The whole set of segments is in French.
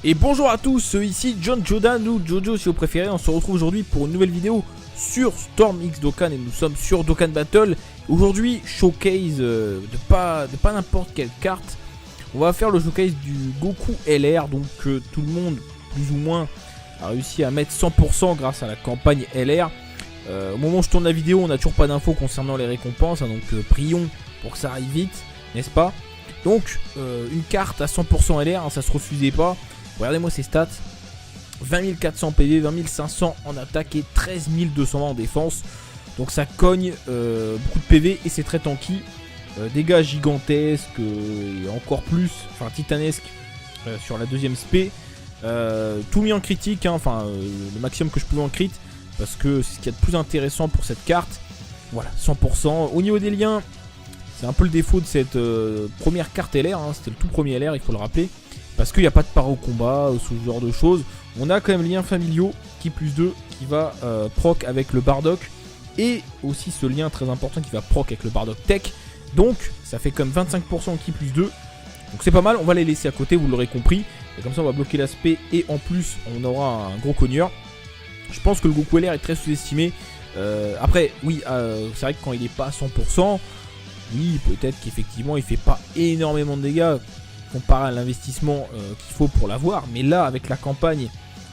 Et bonjour à tous, ici John Jodan ou Jojo si vous préférez. On se retrouve aujourd'hui pour une nouvelle vidéo sur Storm X Dokkan et nous sommes sur Dokkan Battle. Aujourd'hui, showcase de pas n'importe quelle carte. On va faire le showcase du Goku LR, donc tout le monde plus ou moins a réussi à mettre 100% grâce à la campagne LR. Au moment où je tourne la vidéo, on n'a toujours pas d'infos concernant les récompenses, hein, donc prions pour que ça arrive vite, n'est-ce pas? Donc une carte à 100% LR, hein, ça se refusait pas. Regardez-moi ses stats, 20 400 PV, 20 500 en attaque et 13 200 en défense. Donc ça cogne beaucoup de PV et c'est très tanky. Dégâts gigantesques et encore plus, enfin titanesques sur la deuxième spé. Tout mis en critique, hein, le maximum que je pouvais en crit. Parce que c'est ce qu'il y a de plus intéressant pour cette carte. Voilà, 100%. Au niveau des liens, c'est un peu le défaut de cette première carte LR. Hein, c'était le tout premier LR, il faut le rappeler. Parce qu'il n'y a pas de paro combat ou ce genre de choses. On a quand même lien familiaux qui plus 2 qui va proc avec le Bardock. Et aussi ce lien très important qui va proc avec le Bardock Tech. Donc ça fait comme 25% qui plus 2. Donc c'est pas mal, on va les laisser à côté, vous l'aurez compris. Et comme ça on va bloquer l'aspect et en plus on aura un gros cogneur. Je pense que le Goku LR est très sous-estimé. Après, oui, c'est vrai que quand il n'est pas à 100%, oui, peut-être qu'effectivement il fait pas énormément de dégâts comparé à l'investissement qu'il faut pour l'avoir. Mais là, avec la campagne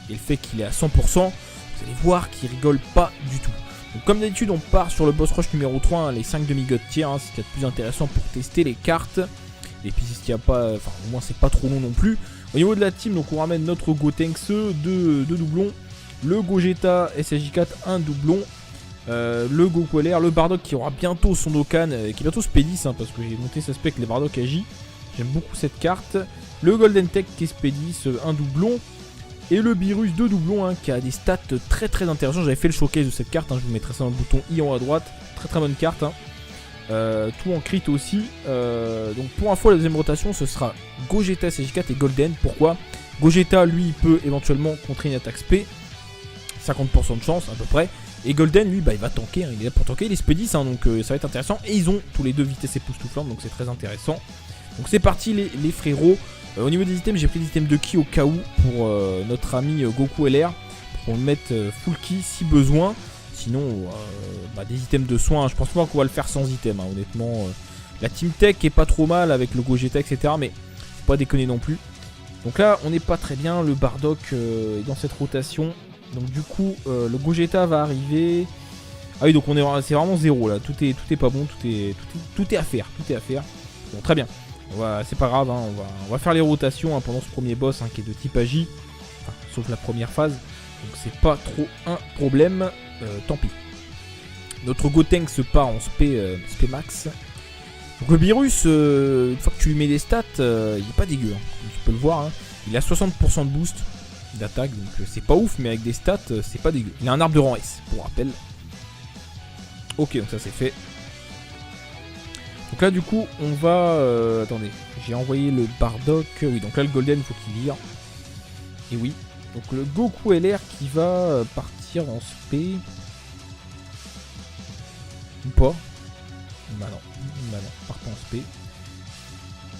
et le fait qu'il est à 100%, vous allez voir qu'il rigole pas du tout. Donc, comme d'habitude, on part sur le boss rush numéro 3, hein, les 5 demi-god tiers, hein, c'est ce qu'il y a de plus intéressant pour tester les cartes. Et puis, c'est ce qu'il n'y a pas, enfin, au moins, c'est pas trop long non plus. Au niveau de la team, donc on ramène notre Gotenks, deux doublons. Le Gogeta SSJ4, un doublon. Le Goku LR, le Bardock qui aura bientôt son Dokkan, qui est bientôt Spédis, hein, parce que j'ai monté ce spec les Bardock Agi. J'aime beaucoup cette carte. Le Golden Tech qui est Spédis, un doublon. Et le Beerus, deux doublons, hein, qui a des stats très très intéressantes. J'avais fait le showcase de cette carte, hein, je vous mettrai ça dans le bouton I en haut à droite. Très très bonne carte. Hein. Tout en crit aussi. Donc pour info, la deuxième rotation, ce sera Gogeta SSJ4 et Golden. Pourquoi? Gogeta, lui, il peut éventuellement contrer une attaque spé. 50% de chance à peu près. Et Golden, lui, bah, il va tanker. Hein, il est là pour tanker. Il est Spédis, hein, donc ça va être intéressant. Et ils ont tous les deux vitesse époustouflante, donc c'est très intéressant. Donc c'est parti les frérots. Au niveau des items, j'ai pris des items de ki au cas où pour notre ami Goku LR. Pour qu'on le mette full ki si besoin. Sinon, des items de soins, je pense pas qu'on va le faire sans items. Hein, honnêtement, la team tech est pas trop mal avec le Gogeta, etc. Mais faut pas déconner non plus. Donc là, on n'est pas très bien. Le Bardock est dans cette rotation. Donc du coup, le Gogeta va arriver. Ah oui, donc c'est vraiment zéro là. Tout est pas bon. Tout est à faire. Tout est à faire. Bon, très bien. C'est pas grave, hein, on va faire les rotations, hein, pendant ce premier boss, hein, qui est de type Agi, enfin, sauf la première phase, donc c'est pas trop un problème, tant pis. Notre Gotenks se part en spé max. Donc le Beerus, une fois que tu lui mets des stats, il est pas dégueu, hein, comme tu peux le voir, hein. Il a 60% de boost d'attaque, donc c'est pas ouf, mais avec des stats, c'est pas dégueu. Il a un arbre de rang S, pour rappel. Ok, donc ça c'est fait. Donc là du coup on va... attendez, j'ai envoyé le Bardock. Oui, donc là le Golden il faut qu'il vire. Et oui, donc le Goku LR qui va partir en spé. Ou pas? Bah non, il part pas en spé.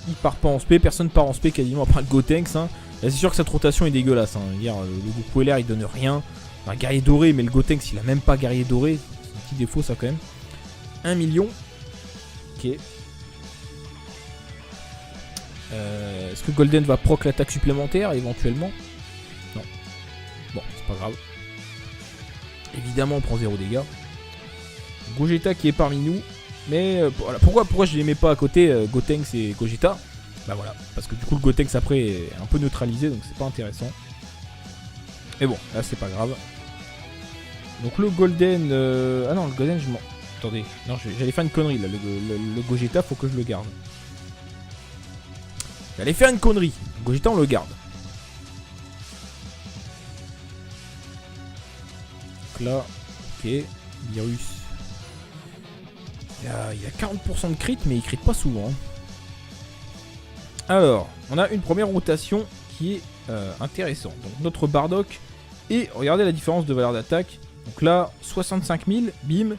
Il part pas en spé, personne part en spé quasiment à part le Gotenks, hein. Là c'est sûr que cette rotation est dégueulasse, hein. Le Goku LR il donne rien. Un guerrier doré, mais le Gotenks il a même pas guerrier doré. C'est un petit défaut ça quand même. 1 million. Ok. Est-ce que Golden va proc l'attaque supplémentaire éventuellement? Non. Bon, c'est pas grave. Évidemment, on prend 0 dégâts. Gogeta qui est parmi nous. Mais voilà. Pourquoi je les mets pas à côté, Gotenks et Gogeta? Bah voilà. Parce que du coup, le Gotenks après est un peu neutralisé, donc c'est pas intéressant. Mais bon, là c'est pas grave. Donc le Golden. Ah non, le Golden, je m'en. Attendez, non, j'allais faire une connerie là, le Gogeta faut que je le garde. J'allais faire une connerie, le Gogeta on le garde. Donc là, ok, Beerus. Il y a 40% de crit, mais il crit pas souvent. Alors, on a une première rotation qui est intéressante. Donc notre Bardock, et regardez la différence de valeur d'attaque. Donc là, 65 000, bim.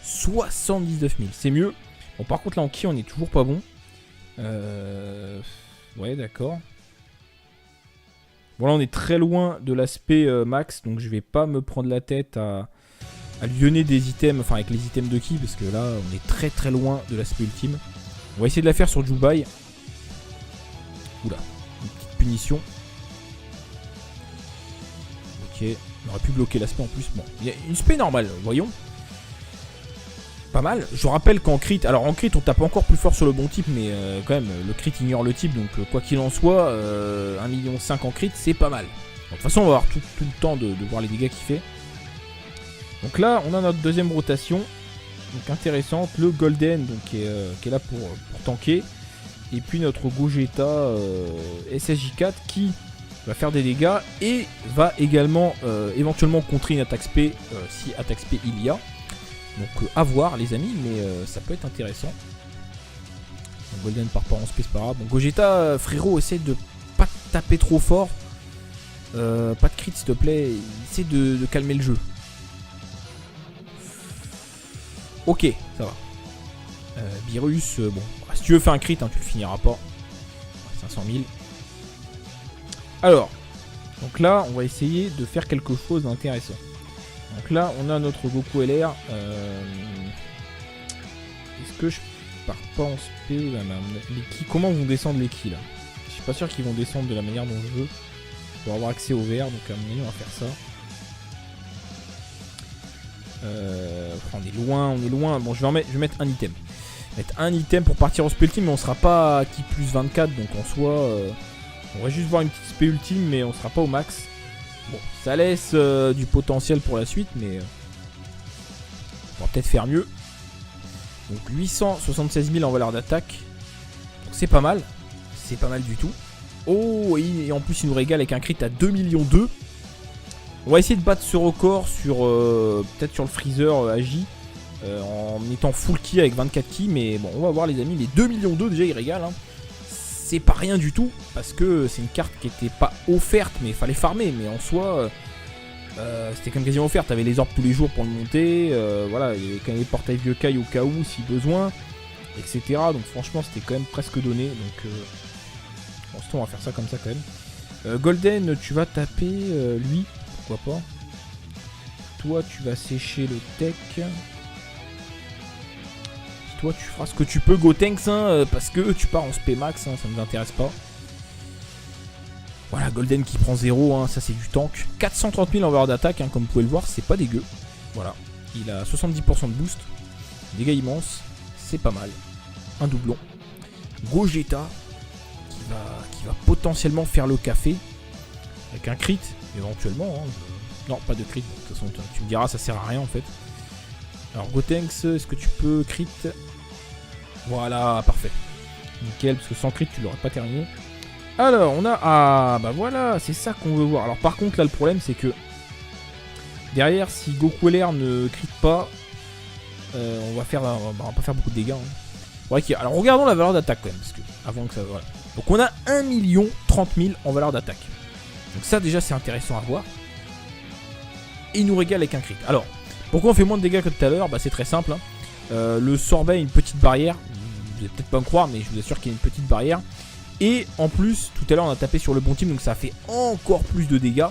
79 000, c'est mieux. Bon, par contre, là en ki, on est toujours pas bon. Ouais, d'accord. Bon là on est très loin de l'aspect max, donc je vais pas me prendre la tête à lyonner des items, enfin avec les items de ki, parce que là on est très très loin de l'aspect ultime. On va essayer de la faire sur Jubai. Oula, une petite punition. Ok, on aurait pu bloquer l'aspect en plus. Bon, il y a une spé normale, voyons. Pas mal. Je rappelle qu'en crit, alors en crit on tape encore plus fort sur le bon type, mais quand même le crit ignore le type, donc quoi qu'il en soit, 1,5 million en crit c'est pas mal. De toute façon on va avoir tout le temps de voir les dégâts qu'il fait. Donc là on a notre deuxième rotation, donc intéressante, le Golden donc, qui est là pour tanker. Et puis notre Gogeta SSJ4 qui va faire des dégâts et va également éventuellement contrer une attaque spé si attaque spé il y a. Donc à voir les amis, mais ça peut être intéressant. Donc, Golden part pas en spé, c'est pas grave. Bon, Gogeta, frérot, essaie de pas taper trop fort. Pas de crit s'il te plaît, essaie de calmer le jeu. Ok, ça va. Virus, bon, si tu veux faire un crit, hein, tu le finiras pas. 500 000. Alors, donc là, on va essayer de faire quelque chose d'intéressant. Donc là, on a notre Goku LR. Est-ce que je pars pas en spé là, les ki, comment vont descendre les ki là? Je suis pas sûr qu'ils vont descendre de la manière dont je veux. Pour avoir accès au vert, donc à mon avis, on va faire ça. On est loin. Bon, je vais mettre un item. Mettre un item pour partir au spé ultime, mais on sera pas à ki plus 24, donc en soi, on va juste voir une petite spé ultime, mais on sera pas au max. Bon, ça laisse du potentiel pour la suite, mais on va peut-être faire mieux. Donc 876 000 en valeur d'attaque. Donc c'est pas mal. C'est pas mal du tout. Oh, et en plus il nous régale avec un crit à 2,2 millions. On va essayer de battre ce record sur peut-être sur le Freezer Agi. En étant full ki avec 24 ki. Mais bon, on va voir les amis. Les 2,2 millions déjà il régale. Hein. C'est pas rien du tout, parce que c'est une carte qui était pas offerte, mais il fallait farmer, mais en soi, c'était quand même quasiment offert, t'avais les orbes tous les jours pour le monter, voilà, il y avait quand même les portails vieux Kai au cas où, si besoin, etc. Donc franchement, c'était quand même presque donné, donc bon, on va faire ça comme ça quand même. Golden, tu vas taper lui, pourquoi pas. Toi, tu vas sécher le tech. Toi tu feras ce que tu peux Gotenks hein, parce que tu pars en spé max, hein, ça ne nous intéresse pas. Voilà, Golden qui prend 0, hein, ça c'est du tank. 430 000 en valeur d'attaque, hein, comme vous pouvez le voir, c'est pas dégueu. Voilà, il a 70% de boost, dégâts immenses, c'est pas mal. Un doublon. Gogeta qui va potentiellement faire le café avec un crit, éventuellement. Hein. Non, pas de crit, de toute façon tu me diras, ça sert à rien en fait. Alors Gotenks, est-ce que tu peux crit? Voilà, parfait. Nickel, parce que sans crit, tu l'aurais pas terminé. Alors, on a... Ah, bah voilà, c'est ça qu'on veut voir. Alors par contre, là, le problème, c'est que... Derrière, si Goku LR ne crit pas, on va pas faire beaucoup de dégâts. Hein. Ouais, alors, regardons la valeur d'attaque, quand même, parce que... Avant que ça... Voilà. Donc, on a 1 030 000 en valeur d'attaque. Donc ça, déjà, c'est intéressant à voir. Et il nous régale avec un crit. Alors... Pourquoi on fait moins de dégâts que tout à l'heure? Bah c'est très simple. Hein. Le sorbet a une petite barrière. Vous allez peut-être pas me croire, mais je vous assure qu'il y a une petite barrière. Et en plus, tout à l'heure on a tapé sur le bon team, donc ça a fait encore plus de dégâts.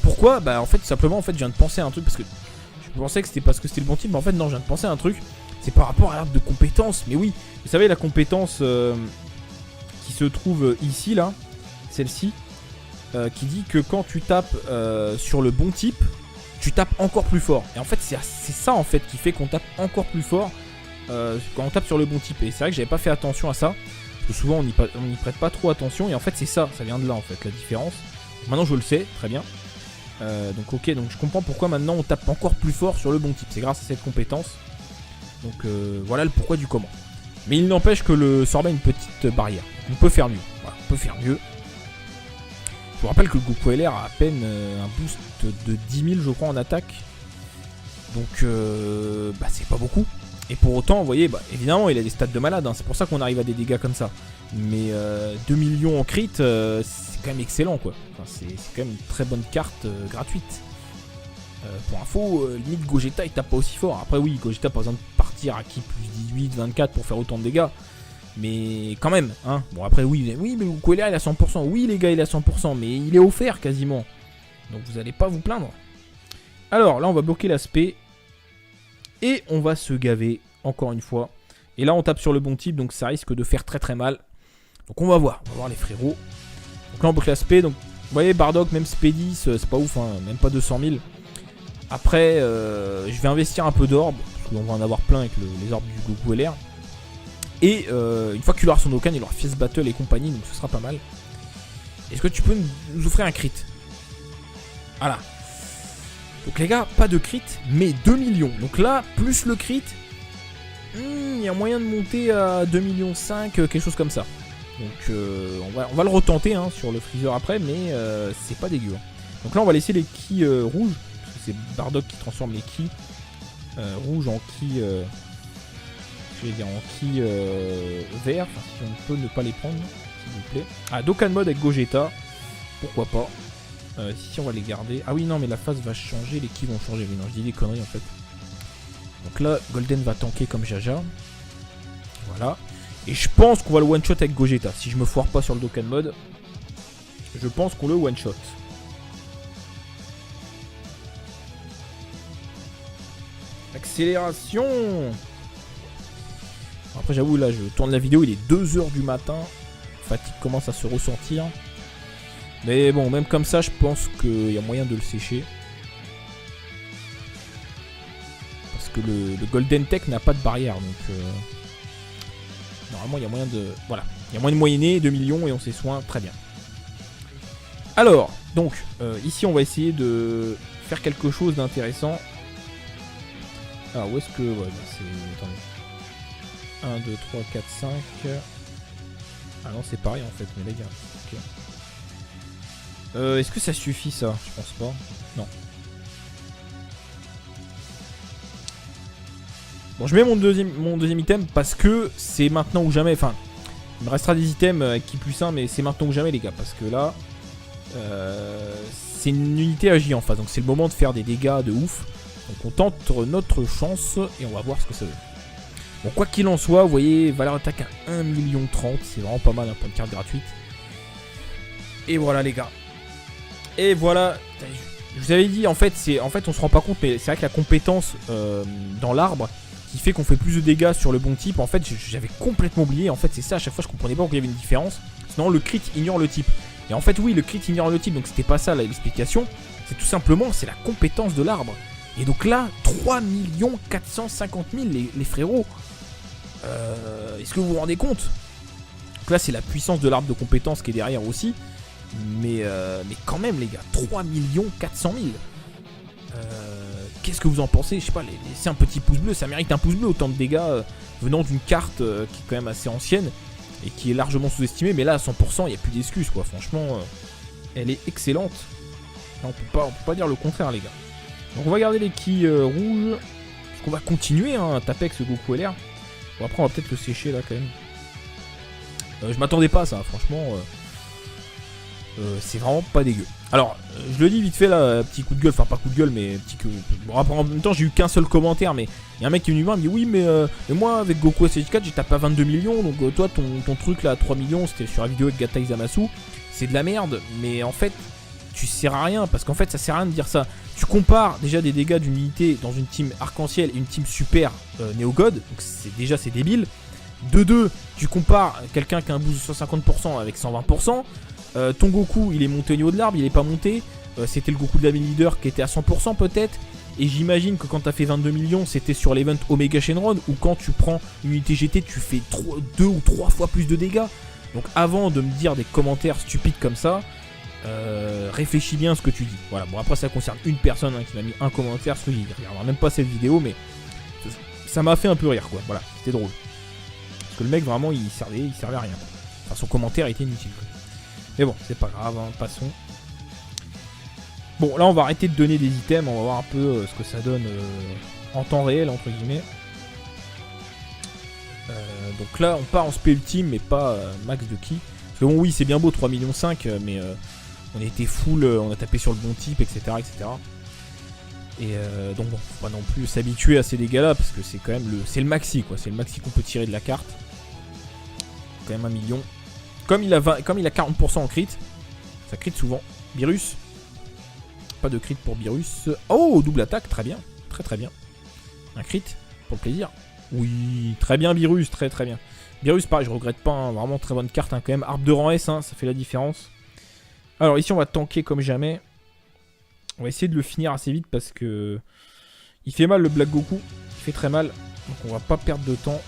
Pourquoi? Bah en fait, tout simplement, je viens de penser à un truc, parce que je pensais que c'était parce que c'était le bon team, mais en fait non, je viens de penser à un truc. C'est par rapport à l'arbre de compétences. Mais oui, vous savez la compétence qui se trouve ici, là, celle-ci, qui dit que quand tu tapes sur le bon type, tu tapes encore plus fort. Et en fait, c'est ça en fait qui fait qu'on tape encore plus fort quand on tape sur le bon type. Et c'est vrai que j'avais pas fait attention à ça. Parce que souvent, on n'y prête pas trop attention. Et en fait, c'est ça. Ça vient de là en fait, la différence. Maintenant, je le sais, très bien. Donc, ok. Donc, je comprends pourquoi maintenant on tape encore plus fort sur le bon type. C'est grâce à cette compétence. Donc, voilà le pourquoi du comment. Mais il n'empêche que le sorbet a une petite barrière. On peut faire mieux. Voilà, on peut faire mieux. Je vous rappelle que le Goku LR a à peine un boost de 10 000 je crois en attaque. Donc bah, c'est pas beaucoup. Et pour autant vous voyez bah, évidemment il a des stats de malade hein. C'est pour ça qu'on arrive à des dégâts comme ça. Mais 2 millions en crit c'est quand même excellent quoi. Enfin, c'est quand même une très bonne carte gratuite. Pour info limite Gogeta il tape pas aussi fort. Après oui Gogeta a pas besoin de partir à ki plus 18, 24 pour faire autant de dégâts. Mais quand même, hein. Bon après oui, mais Goku-LR il est à 100%. Oui les gars il est à 100%, mais il est offert quasiment. Donc vous allez pas vous plaindre. Alors là on va bloquer l'aspect. Et on va se gaver, encore une fois. Et là on tape sur le bon type, donc ça risque de faire très très mal. Donc on va voir les frérots. Donc là on bloque l'aspect, donc vous voyez Bardock, même Spedis, c'est pas ouf, hein, même pas 200 000. Après, je vais investir un peu d'orbes, parce qu'on va en avoir plein avec les orbes du Goku-LR. Et une fois qu'il aura son Dokkan, il aura Fierce Battle et compagnie, donc ce sera pas mal. Est-ce que tu peux nous offrir un crit? Voilà. Donc les gars, pas de crit, mais 2 millions. Donc là, plus le crit, il y a moyen de monter à 2,5 millions, quelque chose comme ça. Donc on va le retenter hein, sur le freezer après, mais c'est pas dégueu. Hein. Donc là, on va laisser les ki rouges, parce que c'est Bardock qui transforme les ki rouges en ki... je vais dire en ki vert, enfin, si on peut ne pas les prendre, s'il vous plaît. Ah, Dokkan Mode avec Gogeta, pourquoi pas. Si on va les garder. Ah oui non mais la phase va changer, les ki vont changer. Mais non je dis des conneries en fait. Donc là Golden va tanker comme Jaja. Voilà. Et je pense qu'on va le one shot avec Gogeta. Si je me foire pas sur le Dokkan Mode, je pense qu'on le one shot. Accélération. Après j'avoue là je tourne la vidéo, il est 2 h du matin. Fatigue commence à se ressentir. Mais bon, même comme ça, je pense qu'il y a moyen de le sécher. Parce que le Golden Tech n'a pas de barrière. Donc, normalement, il y a moyen de... Voilà. Il y a moyen de moyenner 2 millions et on s'est soin. Très bien. Alors, donc, ici, on va essayer de faire quelque chose d'intéressant. Alors, où est-ce que... Ouais, c'est... Attendez. 1, 2, 3, 4, 5... Ah non, c'est pareil, en fait, mais les gars. Ok. Est-ce que ça suffit ça? Je pense pas. Non. Bon, je mets mon deuxième item parce que c'est maintenant ou jamais. Enfin, il me restera des items avec qui plus 1, mais c'est maintenant ou jamais, les gars. Parce que là, c'est une unité AJ en face. Donc c'est le moment de faire des dégâts de ouf. Donc on tente notre chance et on va voir ce que ça donne. Bon, quoi qu'il en soit, vous voyez, valeur attaque à 1,30 million. C'est vraiment pas mal hein, pour une carte gratuite. Et voilà, les gars. Et voilà, je vous avais dit, en fait, on se rend pas compte, mais c'est vrai que la compétence dans l'arbre qui fait qu'on fait plus de dégâts sur le bon type, en fait, j'avais complètement oublié. En fait, c'est ça, à chaque fois, je comprenais pas pourquoi il y avait une différence. Sinon, le crit ignore le type. Et en fait, oui, le crit ignore le type, donc c'était pas ça l'explication. C'est tout simplement, c'est la compétence de l'arbre. Et donc là, 3 450 000, les frérots. Est-ce que vous vous rendez compte? Donc là, c'est la puissance de l'arbre de compétence qui est derrière aussi. Mais quand même les gars, 3 400 000. Qu'est-ce que vous en pensez? Je sais pas, laissez un petit pouce bleu, ça mérite un pouce bleu, autant de dégâts venant d'une carte qui est quand même assez ancienne et qui est largement sous-estimée. Mais là à 100%, il n'y a plus d'excuses quoi, franchement, elle est excellente. Là, on peut pas dire le contraire les gars. Donc on va garder les ki rouges, parce qu'on va continuer hein, à taper avec ce Goku-LR. Bon après on va peut-être le sécher là quand même. Je m'attendais pas à ça, franchement... c'est vraiment pas dégueu. Alors, je le dis vite fait là, petit coup de gueule, enfin pas coup de gueule, mais petit que. Bon, après, en même temps, j'ai eu qu'un seul commentaire, mais il y a un mec qui est venu me voir, il me dit oui, mais moi avec Goku SH4, j'ai tapé à 22 millions, donc toi, ton truc là à 3 millions, c'était sur la vidéo avec Gatai Zamasu, c'est de la merde, mais en fait, tu sers à rien, parce qu'en fait, ça sert à rien de dire ça. Tu compares déjà des dégâts d'une unité dans une team arc-en-ciel et une team super Néo-God, donc c'est débile. De 2, tu compares quelqu'un qui a un boost de 150% avec 120%. Ton Goku il est monté au niveau de l'arbre, il est pas monté. C'était le Goku de la main leader qui était à 100% peut-être. Et j'imagine que quand t'as fait 22 millions, c'était sur l'event Omega Shenron, où quand tu prends une unité GT, tu fais 2 ou 3 fois plus de dégâts. Donc avant de me dire des commentaires stupides comme ça, réfléchis bien à ce que tu dis. Voilà, bon après ça concerne une personne hein, qui m'a mis un commentaire, parce qu'il regardera même pas cette vidéo, mais ça m'a fait un peu rire quoi. Voilà, c'était drôle. Parce que le mec vraiment il servait à rien. Enfin son commentaire était inutile quoi. Mais bon, c'est pas grave, hein, passons. Bon, là, on va arrêter de donner des items. On va voir un peu ce que ça donne en temps réel, entre guillemets. Donc là, on part en spé ultime, mais pas max de ki. Parce que bon, oui, c'est bien beau, 3,5 millions, mais on a été full, on a tapé sur le bon type, etc. etc. Et donc bon, faut pas non plus s'habituer à ces dégâts-là, parce que c'est quand même le maxi, quoi. C'est le maxi qu'on peut tirer de la carte. quand même 1 million. Comme il a 40% en crit, ça crit souvent. Beerus. Pas de crit pour Beerus. Oh, double attaque, très bien. Très très bien. Un crit, pour le plaisir. Oui, très bien Beerus, très très bien. Beerus, pareil, je regrette pas, hein, vraiment très bonne carte hein, quand même. Arbre de rang S, hein, ça fait la différence. Alors ici, on va tanker comme jamais. On va essayer de le finir assez vite parce que... Il fait mal le Black Goku. Il fait très mal. Donc on va pas perdre de temps.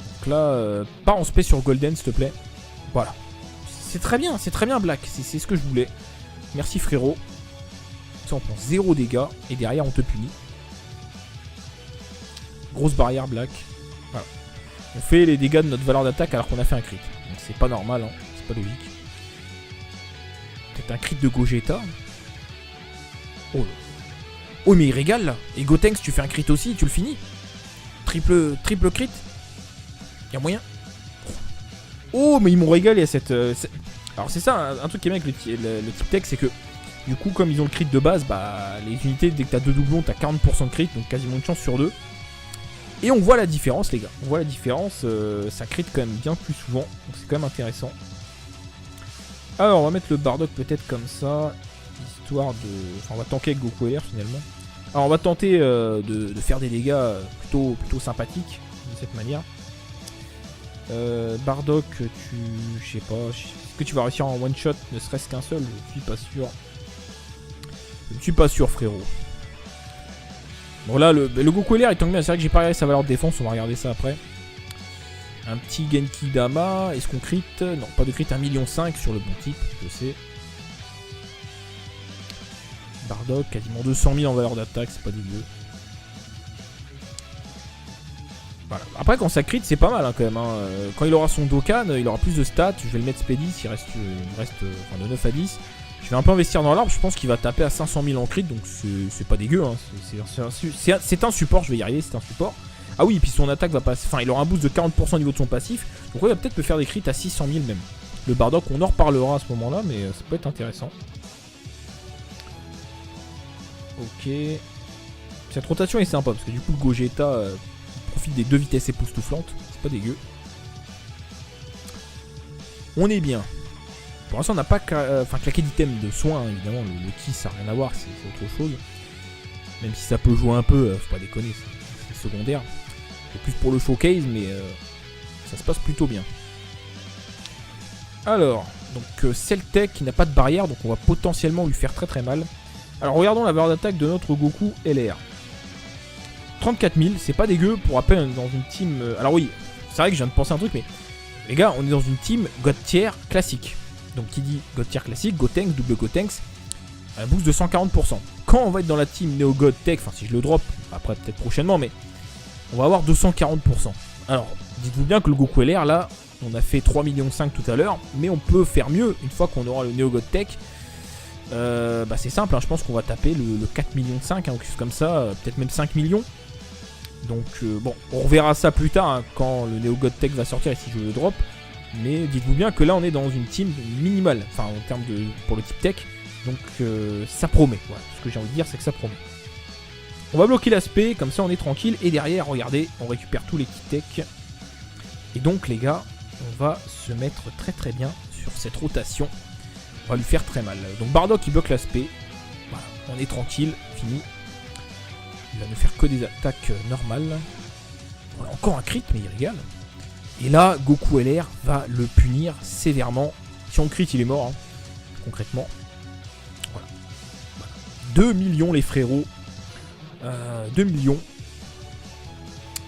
Donc là, pas en spé sur Golden, s'il te plaît. Voilà. C'est très bien Black. C'est ce que je voulais. Merci frérot. Ça, on prend 0 dégâts. Et derrière, on te punit. Grosse barrière Black. Voilà. On fait les dégâts de notre valeur d'attaque alors qu'on a fait un crit. Donc c'est pas normal, hein. C'est pas logique. Peut-être un crit de Gogeta. Oh. Oh mais il régale là. Et Gotenks, tu fais un crit aussi, tu le finis. Triple crit. Y'a moyen. Oh mais ils m'ont régalé à cette... Alors c'est ça, un truc qui est bien avec le type tech, c'est que du coup comme ils ont le crit de base, bah les unités dès que t'as 2 doublons, t'as 40% de crit, donc quasiment une chance sur 2. Et on voit la différence les gars. On voit la différence, ça crit quand même bien plus souvent, donc c'est quand même intéressant. Alors on va mettre le Bardock peut-être comme ça, histoire de... Enfin on va tanker avec Goku LR finalement. Alors on va tenter de faire des dégâts plutôt sympathiques de cette manière. Bardock, je sais pas, est-ce que tu vas réussir en one shot, ne serait-ce qu'un seul? Je suis pas sûr. Je ne suis pas sûr frérot. Bon là le Goku LR il tank bien, c'est vrai que j'ai pas regardé sa valeur de défense, on va regarder ça après. Un petit Genki Dama, est-ce qu'on crit? Non, pas de crit, 1,5 million sur le bon type, je sais. Bardock, quasiment 200 000 en valeur d'attaque, c'est pas dégueu. Voilà. Après quand ça crit c'est pas mal hein, quand même hein. Quand il aura son Dokkan, il aura plus de stats. Je vais le mettre Speedy, il me reste enfin, de 9 à 10. Je vais un peu investir dans l'arbre, je pense qu'il va taper à 500 000 en crit, donc c'est pas dégueu hein. C'est un support, je vais y arriver, c'est un support. Ah oui, et puis son attaque va passer, enfin il aura un boost de 40% au niveau de son passif, donc ouais, il va peut-être me faire des crits à 600 000 même. Le Bardock, on en reparlera à ce moment là, mais ça peut être intéressant. Ok. Cette rotation est sympa, parce que du coup le Gogeta profite des 2 vitesses époustouflantes, c'est pas dégueu. On est bien. Pour l'instant on n'a pas claqué d'item de soins, hein, évidemment, le ki ça n'a rien à voir, c'est autre chose. Même si ça peut jouer un peu, faut pas déconner, c'est secondaire. C'est plus pour le showcase, mais ça se passe plutôt bien. Alors, donc Celtech qui n'a pas de barrière, donc on va potentiellement lui faire très très mal. Alors regardons la valeur d'attaque de notre Goku LR. 34 000, c'est pas dégueu, pour rappel on est dans une team... alors oui, c'est vrai que je viens de penser un truc, mais les gars, on est dans une team God tier classique. Donc qui dit God tier classique, Gotenks, double Gotenks, un boost de 140%. Quand on va être dans la team Neo God Tech, enfin si je le drop, après peut-être prochainement, mais on va avoir 240%. Alors, dites-vous bien que le Goku LR, là, on a fait 3,5 millions tout à l'heure, mais on peut faire mieux une fois qu'on aura le Neo God Tech. Bah c'est simple, hein, je pense qu'on va taper le 4,5 millions, hein, quelque chose comme ça, peut-être même 5 millions. Donc bon, on reverra ça plus tard hein, quand le Neo God Tech va sortir et si je le drop. Mais dites-vous bien que là on est dans une team minimale, enfin en termes de pour le type tech. Donc ça promet, voilà. Ce que j'ai envie de dire c'est que ça promet. On va bloquer l'aspect, comme ça on est tranquille. Et derrière, regardez, on récupère tous les kits tech. Et donc les gars, on va se mettre très très bien sur cette rotation. On va lui faire très mal. Donc Bardock il bloque l'aspect. Voilà, on est tranquille, fini. Il va ne faire que des attaques normales. Voilà, encore un crit, mais il régale. Et là, Goku LR va le punir sévèrement. Si on crit, il est mort, hein, concrètement. Voilà. 2 millions les frérots. 2 millions.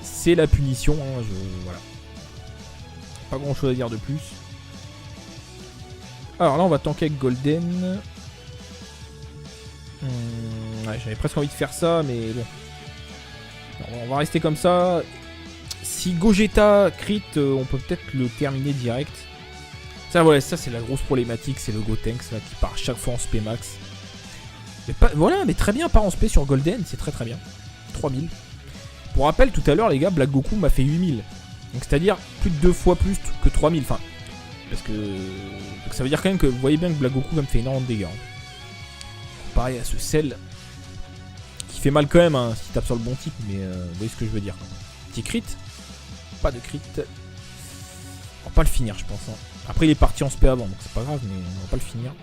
C'est la punition. Hein, voilà. Pas grand chose à dire de plus. Alors là, on va tanker avec Golden. Ouais, j'avais presque envie de faire ça, mais bon. Alors, on va rester comme ça. Si Gogeta crit, on peut peut-être le terminer direct. Ça, voilà, ça c'est la grosse problématique. C'est le Gotenks là, qui part à chaque fois en spé max. Mais pas, voilà, mais très bien, part en spé sur Golden, c'est très très bien. 3000. Pour rappel, tout à l'heure, les gars, Black Goku m'a fait 8000. Donc c'est-à-dire plus de 2 fois plus que 3000. Enfin, parce que. Donc ça veut dire quand même que vous voyez bien que Black Goku me fait énormément de dégâts. Hein. Pareil à ce Cell. Qui fait mal quand même, hein, si tape sur le bon type, mais vous voyez ce que je veux dire. Petit crit. Pas de crit. On va pas le finir, je pense. Hein. Après, il est parti en spé avant, donc c'est pas grave, mais on va pas le finir.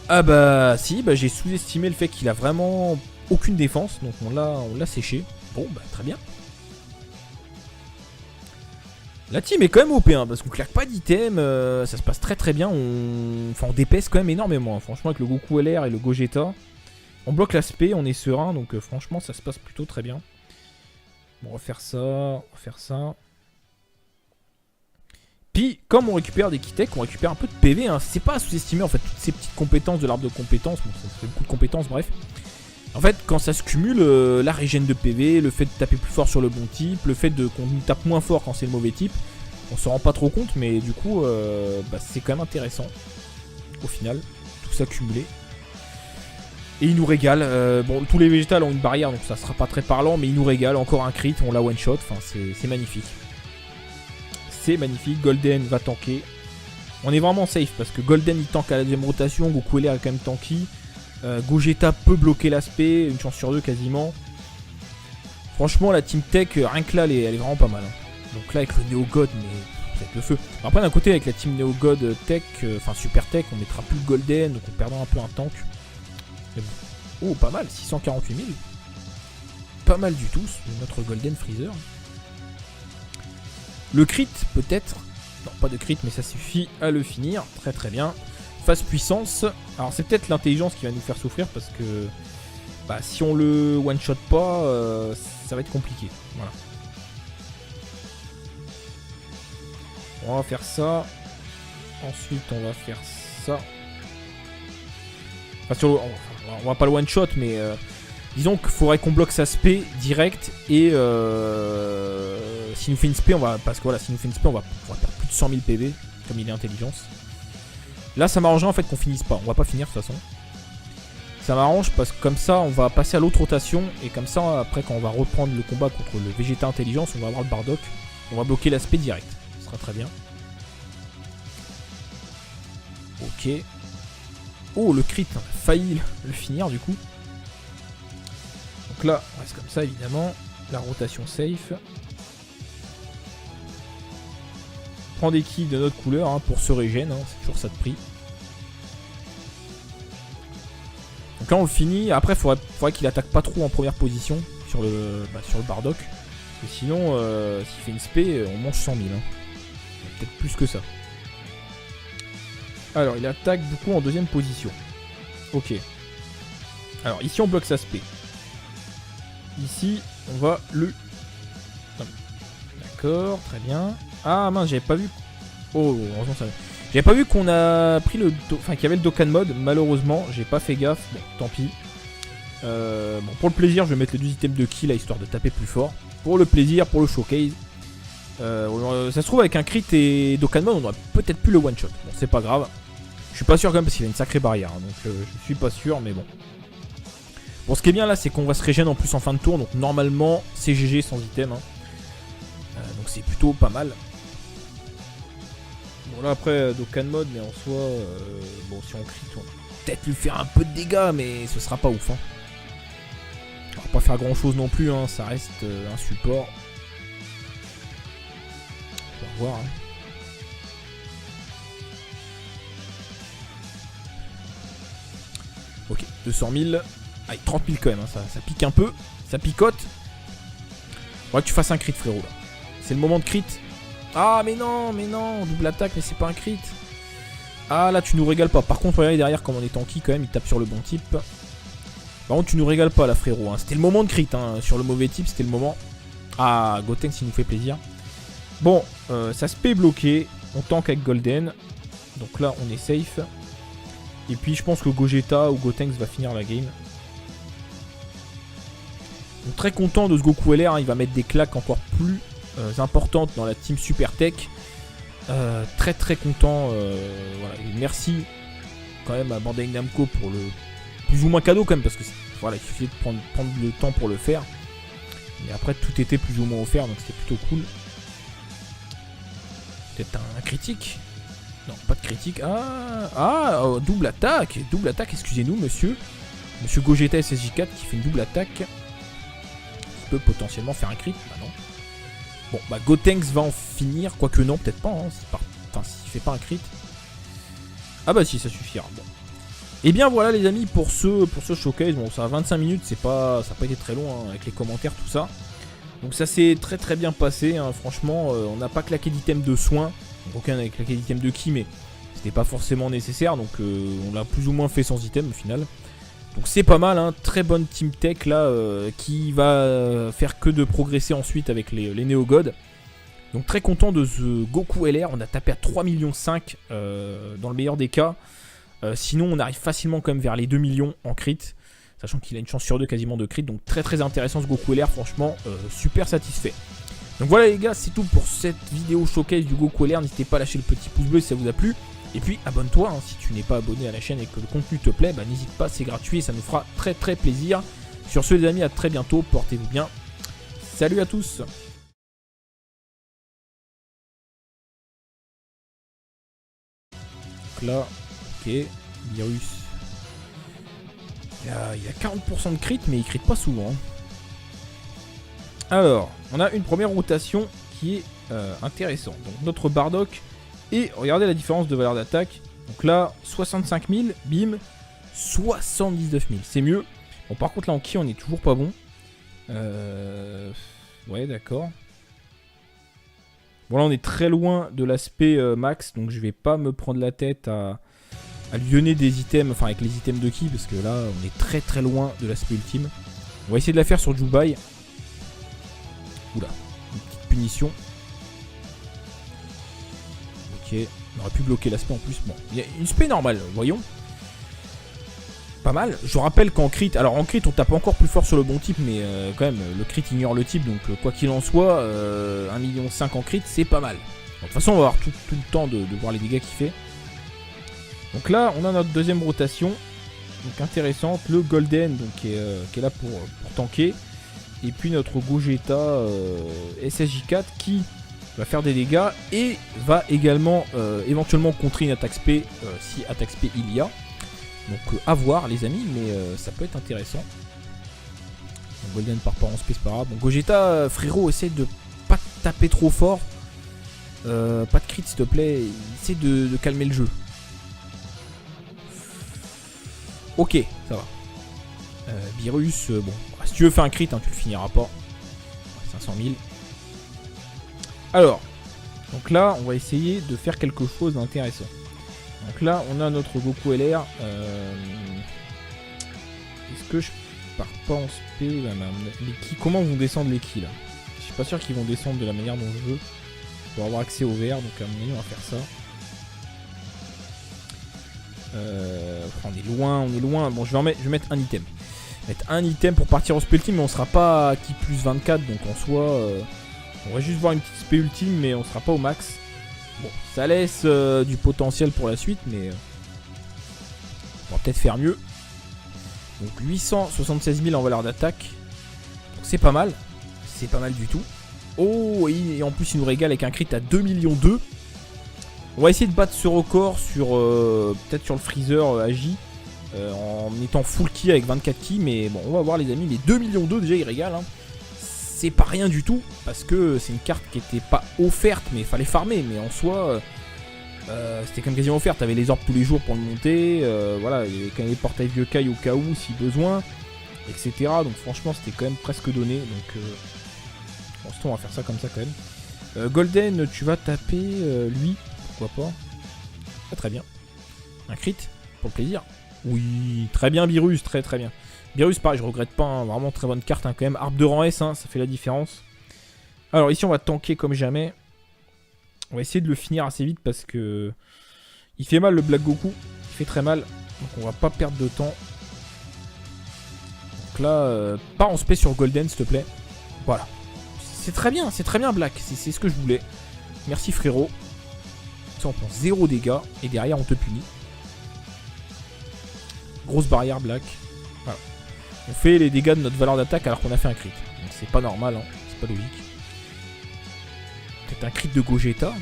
Ah bah si, bah, j'ai sous-estimé le fait qu'il a vraiment aucune défense, donc on l'a séché. Bon, bah très bien. La team est quand même OP, hein, parce qu'on claque pas d'items, ça se passe très très bien. On dépèse quand même énormément. Hein. Franchement, avec le Goku LR et le Gogeta, on bloque l'aspect, on est serein, donc franchement, ça se passe plutôt très bien. Bon, on va faire ça, on va faire ça. Puis, comme on récupère des Kitek, on récupère un peu de PV. Hein. C'est pas à sous-estimer en fait toutes ces petites compétences de l'arbre de compétences. Bon, ça fait beaucoup de compétences, bref. En fait, quand ça se cumule, la régène de PV, le fait de taper plus fort sur le bon type, le fait qu'on tape moins fort quand c'est le mauvais type, on s'en rend pas trop compte, mais du coup, bah, c'est quand même intéressant. Au final, tout ça cumulé. Et il nous régale. Bon, tous les végétales ont une barrière, donc ça sera pas très parlant, mais il nous régale. Encore un crit, on l'a one shot. Enfin, c'est magnifique. C'est magnifique. Golden va tanker. On est vraiment safe parce que Golden il tank à la deuxième rotation. Goku LR est quand même tanky. Gogeta peut bloquer l'aspect. Une chance sur deux quasiment. Franchement, la team tech, rien que là, elle est vraiment pas mal. Hein. Donc là, avec le Neo God, mais c'est le feu. Après, d'un côté, avec la team Neo God tech, enfin super tech, on mettra plus le Golden. Donc on perdra un peu un tank. Mais bon. Oh, pas mal. 648 000. Pas mal du tout. Notre Golden Freezer. Le crit, peut-être. Non, pas de crit, mais ça suffit à le finir. Très très bien. Phase puissance. Alors, c'est peut-être l'intelligence qui va nous faire souffrir parce que bah, si on le one-shot pas, ça va être compliqué. Voilà. On va faire ça. Ensuite, on va faire ça. Enfin, on va pas le one-shot, mais disons qu'il faudrait qu'on bloque sa spé direct et s'il nous fait une spé, parce que voilà, s'il nous fait une spé, on va perdre plus de 100 000 PV comme il est intelligence. Là, ça m'arrangerait en fait qu'on finisse pas. On va pas finir de toute façon. Ça m'arrange parce que comme ça, on va passer à l'autre rotation et comme ça, après, quand on va reprendre le combat contre le Vegeta intelligence, on va avoir le Bardock. On va bloquer l'aspect direct. Ce sera très bien. Ok. Oh, le crit, on a failli le finir du coup. Donc là, on reste comme ça évidemment. La rotation safe. Prends des kills de notre couleur hein, pour se régène, hein, c'est toujours ça de prix. Donc là on le finit. Après, il faudrait qu'il attaque pas trop en première position sur le Bardock. Et sinon, s'il fait une spé, on mange 100 000. Hein. Peut-être plus que ça. Alors, il attaque beaucoup en deuxième position. Ok. Alors, ici, on bloque sa spé. Ici, on va le... D'accord, très bien. Ah, mince, j'avais pas vu... Oh, heureusement, ça... J'avais pas vu qu'on a pris le... Enfin, qu'il y avait le Dokkan mode. Malheureusement, j'ai pas fait gaffe. Bon, tant pis. Bon, pour le plaisir, je vais mettre les 2 items de kill, là, histoire de taper plus fort. Pour le plaisir, pour le showcase. Ça se trouve, avec un crit et Dokkan mode, on aurait peut-être plus le one-shot. Bon, c'est pas grave. Je suis pas sûr quand même parce qu'il a une sacrée barrière, hein, donc je suis pas sûr, mais bon. Bon, ce qui est bien là, c'est qu'on va se régénérer en plus en fin de tour, donc normalement c'est GG sans item. Hein. Donc c'est plutôt pas mal. Bon là après Dokkan mode, mais en soi, bon si on crit, on va peut-être lui faire un peu de dégâts, mais ce sera pas ouf. Hein. On va pas faire grand chose non plus, hein, ça reste un support. On va voir. Hein. Ok, 200 000. Ah, 30 000 quand même, hein. Ça pique un peu. Ça picote. Faudrait que tu fasses un crit, frérot. Là. C'est le moment de crit. Ah, mais non, double attaque, mais c'est pas un crit. Ah, là, tu nous régales pas. Par contre, regardez derrière, comme on est tanky quand même, il tape sur le bon type. Par contre, tu nous régales pas, là, frérot. Hein. C'était le moment de crit. Hein. Sur le mauvais type, c'était le moment. Ah, Gotenks, il nous fait plaisir. Bon, ça se peut bloquer. On tank avec Golden. Donc là, on est safe. Et puis je pense que Gogeta ou Gotenks va finir la game. Donc très content de ce Goku LR, hein, il va mettre des claques encore plus importantes dans la team Super Tech. Très très content. Voilà. Et merci quand même à Bandai Namco pour le plus ou moins cadeau quand même parce que voilà, il suffit de prendre le temps pour le faire. Mais après tout était plus ou moins offert donc c'était plutôt cool. Peut-être un critique. Non, pas de critique. Double attaque. Double attaque, excusez-nous, monsieur. Monsieur Gogeta SSJ4 qui fait une double attaque. Qui peut potentiellement faire un crit. Bah non. Bon, bah Gotenks va en finir, quoique non, peut-être pas, hein, enfin, s'il fait pas un crit. Ah bah si, ça suffira. Bon. Et bien voilà les amis pour ce showcase. Bon, ça a 25 minutes, ça n'a pas été très long hein, avec les commentaires, tout ça. Donc ça s'est très bien passé, hein, franchement, on n'a pas claqué d'item de soins. Donc aucun avec claqué d'item de ki, mais c'était pas forcément nécessaire, donc on l'a plus ou moins fait sans item au final. Donc c'est pas mal, hein, très bonne team tech là, qui va faire que de progresser ensuite avec les Néo-Gods. Donc très content de ce Goku LR, on a tapé à 3,5 millions dans le meilleur des cas. Sinon on arrive facilement quand même vers les 2 millions en crit, sachant qu'il a une chance sur 2 quasiment de crit. Donc très intéressant ce Goku LR, franchement super satisfait. Donc voilà les gars, c'est tout pour cette vidéo showcase du Goku LR. N'hésitez pas à lâcher le petit pouce bleu si ça vous a plu. Et puis abonne-toi, hein, si tu n'es pas abonné à la chaîne et que le contenu te plaît, bah, n'hésite pas, c'est gratuit et ça nous fera très plaisir. Sur ce les amis, à très bientôt, portez-vous bien. Salut à tous. Donc là, ok, virus. Il y a 40% de crit, mais il crit pas souvent. Alors, on a une première rotation qui est intéressante. Donc notre Bardock. Et regardez la différence de valeur d'attaque. Donc là, 65 000, bim, 79 000. C'est mieux. Bon, par contre, là en ki, on est toujours pas bon. Ouais, d'accord. Bon, là, on est très loin de l'aspect max. Donc, je vais pas me prendre la tête à lui donner des items. Enfin, avec les items de ki. Parce que là, on est très loin de l'aspect ultime. On va essayer de la faire sur Jubai. Oula, une petite punition. Ok, on aurait pu bloquer l'aspect en plus. Bon, il y a une spé normale, voyons. Pas mal. Je vous rappelle qu'en crit, alors en crit on tape encore plus fort sur le bon type, mais quand même le crit ignore le type, donc quoi qu'il en soit, 1,5 million en crit c'est pas mal. De toute façon on va avoir tout le temps de voir les dégâts qu'il fait. Donc là on a notre deuxième rotation, donc intéressante, le Golden donc, qui est là pour tanker. Et puis notre Gogeta SSJ4 qui va faire des dégâts et va également éventuellement contrer une attaque spé si attaque spé il y a. Donc à voir les amis, mais ça peut être intéressant. Donc, Golden part pas en spé, c'est pas grave. Bon, Gogeta, frérot, essaie de pas taper trop fort. Pas de crit s'il te plaît, essaie de calmer le jeu. Ok, ça va. Virus, bon, si tu veux faire un crit, hein, tu le finiras pas. 500 000. Alors, donc là, on va essayer de faire quelque chose d'intéressant. Donc là, on a notre Goku LR. Est-ce que je pars pas en spé? Les ki, comment vont descendre les ki là? Je suis pas sûr qu'ils vont descendre de la manière dont je veux. Pour avoir accès au vert, donc à mon avis, on va faire ça. On est loin. Bon, je vais mettre un item. Mettre un item pour partir au spé ultime, mais on sera pas à ki plus 24, donc en soi, on va juste voir une petite spé ultime, mais on sera pas au max. Bon, ça laisse du potentiel pour la suite, mais on va peut-être faire mieux. Donc 876 000 en valeur d'attaque, donc c'est pas mal du tout. Oh, et en plus il nous régale avec un crit à 2,2 millions. On va essayer de battre ce record sur peut-être sur le Freezer Agi. En étant full ki avec 24 ki, mais bon on va voir les amis, les 2,2 millions déjà il régale hein. C'est pas rien du tout, parce que c'est une carte qui était pas offerte, mais il fallait farmer, mais en soi c'était quand même quasiment offert, t'avais les orbes tous les jours pour le monter, voilà, il y avait quand même les portails vieux Kai au cas où si besoin, etc. Donc franchement c'était quand même presque donné, donc bon, on va faire ça comme ça quand même. Golden, tu vas taper lui, pourquoi pas. Ah, très bien, un crit pour le plaisir. Oui, très bien Virus, très bien. Virus pareil, je regrette pas, hein, vraiment très bonne carte hein, quand même. Arbre de rang S, hein, ça fait la différence. Alors ici on va tanker comme jamais. On va essayer de le finir assez vite parce que il fait mal le Black Goku, il fait très mal. Donc on va pas perdre de temps. Donc là, pas en spé sur Golden s'il te plaît. Voilà. C'est très bien Black, c'est ce que je voulais. Merci frérot. Ça on prend 0 dégâts et derrière on te punit. Grosse barrière Black. Voilà. On fait les dégâts de notre valeur d'attaque alors qu'on a fait un crit. Donc c'est pas normal, hein. C'est pas logique. Peut-être un crit de Gogeta.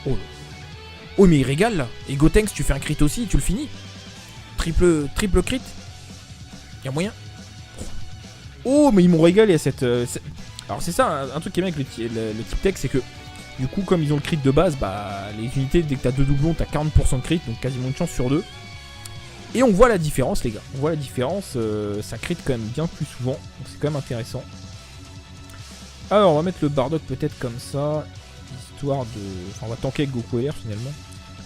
Oh, oh mais il régale là. Et Gotenks tu fais un crit aussi, tu le finis. Triple crit. Y'a moyen. Oh mais ils m'ont régalé à cette... Alors c'est ça, un truc qui est bien avec le type tech, c'est que du coup comme ils ont le crit de base, bah les unités dès que t'as 2 doublons, t'as 40% de crit, donc quasiment une chance sur 2. Et on voit la différence les gars, on voit la différence, ça crit quand même bien plus souvent, donc c'est quand même intéressant. Alors on va mettre le Bardock peut-être comme ça, histoire de... Enfin on va tanker avec Goku LR finalement.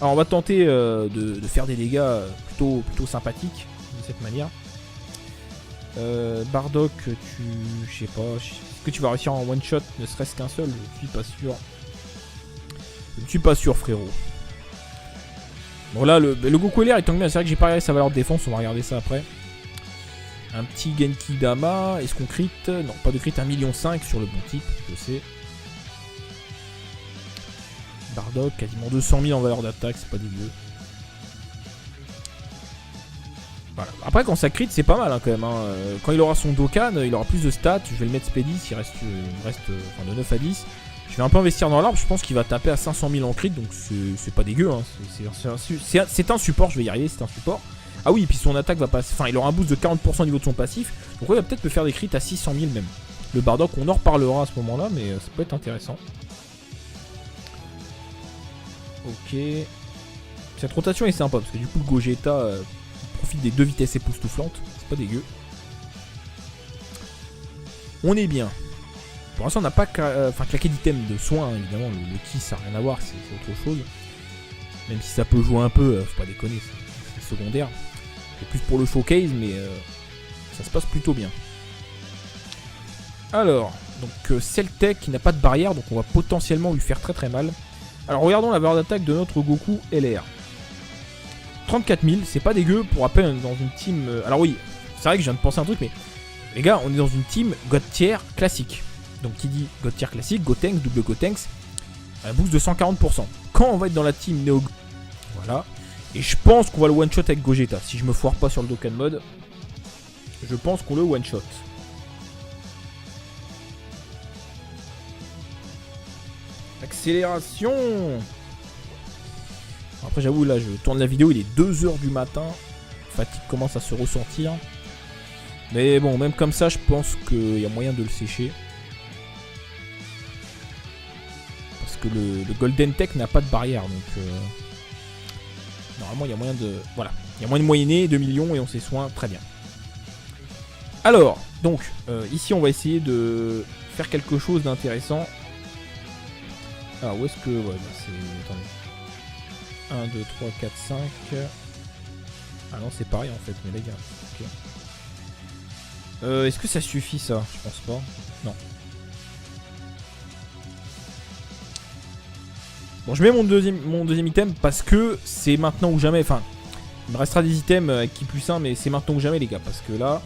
Alors on va tenter de faire des dégâts plutôt sympathiques de cette manière. Bardock, je sais pas, est-ce que tu vas réussir en one shot, ne serait-ce qu'un seul? Je suis pas sûr. Je ne suis pas sûr frérot. Bon là le Goku LR il tank bien, c'est vrai que j'ai pas regardé sa valeur de défense, on va regarder ça après. Un petit Genki Dama, est-ce qu'on crit? Non, pas de crit, 1,5 million sur le bon type, je sais. Bardock, quasiment 200 000 en valeur d'attaque, c'est pas dégueu. Voilà. Après quand ça crit c'est pas mal hein, quand même hein. Quand il aura son Dokkan, il aura plus de stats. Je vais le mettre Speedy s'il reste, enfin, de 9 à 10. Je vais un peu investir dans l'arbre, je pense qu'il va taper à 500 000 en crit. Donc c'est pas dégueu hein. C'est un support, je vais y arriver, c'est un support. Ah oui, et puis son attaque va passer, enfin il aura un boost de 40% au niveau de son passif. Donc il va peut-être me faire des crits à 600 000 même. Le Bardock on en reparlera à ce moment là, mais ça peut être intéressant. Ok. Cette rotation est sympa parce que du coup le Gogeta profite des 2 vitesses époustouflantes. C'est pas dégueu. On est bien. Pour l'instant on n'a pas claqué d'item de soins hein, évidemment. Le ki ça n'a rien à voir, c'est autre chose. Même si ça peut jouer un peu, faut pas déconner, c'est secondaire. C'est plus pour le showcase mais ça se passe plutôt bien. Alors, donc Celtech qui n'a pas de barrière, donc on va potentiellement lui faire très mal. Alors regardons la valeur d'attaque de notre Goku LR. 34 000, c'est pas dégueu. Pour rappel, on est dans une team... alors oui, c'est vrai que je viens de penser à un truc, mais... Les gars, on est dans une team God tier classique. Donc qui dit God tier classique, Gotenks, double Gotenks, un boost de 140%. Quand on va être dans la team Neo... Voilà. Et je pense qu'on va le one-shot avec Gogeta. Si je me foire pas sur le Dokkan mode, je pense qu'on le one-shot. Accélération. Après j'avoue là je tourne la vidéo, il est 2h du matin. Fatigue commence à se ressentir. Mais bon même comme ça je pense qu'il y a moyen de le sécher. Parce que le Golden Tech n'a pas de barrière donc normalement il y a moyen de... Voilà. Il y a moyen de moyenner 2 millions et on s'est soin très bien. Alors donc ici on va essayer de faire quelque chose d'intéressant. Alors où est-ce que... Ouais, c'est... Attendez. 1, 2, 3, 4, 5... Ah non, c'est pareil en fait, mais les gars. Okay. Est-ce que ça suffit ça? Je pense pas. Non. Bon, je mets mon deuxième item parce que c'est maintenant ou jamais. Enfin, il me restera des items avec qui plus 1, mais c'est maintenant ou jamais les gars. Parce que là,